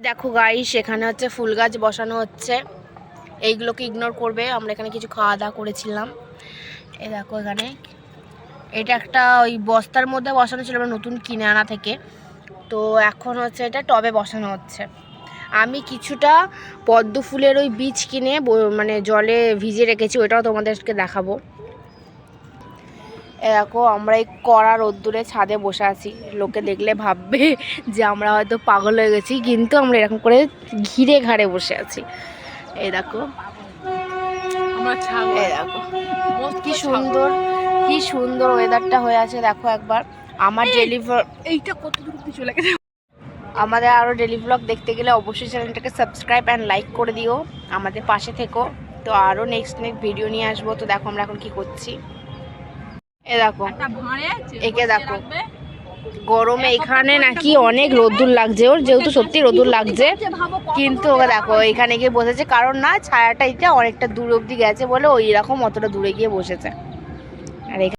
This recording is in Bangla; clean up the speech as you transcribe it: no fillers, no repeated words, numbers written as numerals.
দেখো গাইস, এখানে হচ্ছে ফুল গাছ বসানো হচ্ছে। এইগুলোকে ইগনোর করবে। আমরা এখানে কিছু খাওয়া দাওয়া করেছিলাম। এই দেখো, এখানে এটা একটা ওই বস্তার মধ্যে বসানো ছিল, নতুন কিনে আনা থেকে। তো এখন হচ্ছে এটা টবে বসানো হচ্ছে। আমি কিছুটা পদ্ম ফুলের ওই বীজ কিনে মানে জলে ভিজিয়ে রেখেছি, ওইটাও তোমাদেরকে দেখাবো। দেখো, আমরা এই কড়া রোদ্দুরে ছাদে বসে আছি। লোকে দেখলে ভাববে যে আমরা হয়তো পাগল হয়ে গেছি, কিন্তু আমরা এরকম করে ঘিরে ঘাড়ে বসে আছি। এই দেখো, এই দেখো কি সুন্দর, কি সুন্দর ওয়েদারটা হয়ে আছে। দেখো একবার আমার ডেলি এইটা কত দূর অব্দি চলে গেছে। আমাদের আরও ডেলি ব্লগ দেখতে গেলে অবশ্যই চ্যানেলটাকে সাবস্ক্রাইব অ্যান্ড লাইক করে দিও, আমাদের পাশে থেকো। তো আরও নেক্সট ভিডিও নিয়ে আসবো। তো দেখো আমরা এখন কি করছি। এ দেখো, একে দেখো, গরমে এখানে নাকি অনেক রোদ্দুর লাগছে ওর, যেহেতু সত্যি রোদ্দুর লাগছে, কিন্তু ওকে দেখো এখানে গিয়ে বসেছে। কারণ না, ছায়াটা এটা অনেকটা দূর অব্দি গেছে বলে ওই রকম অতটা দূরে গিয়ে বসেছে। আর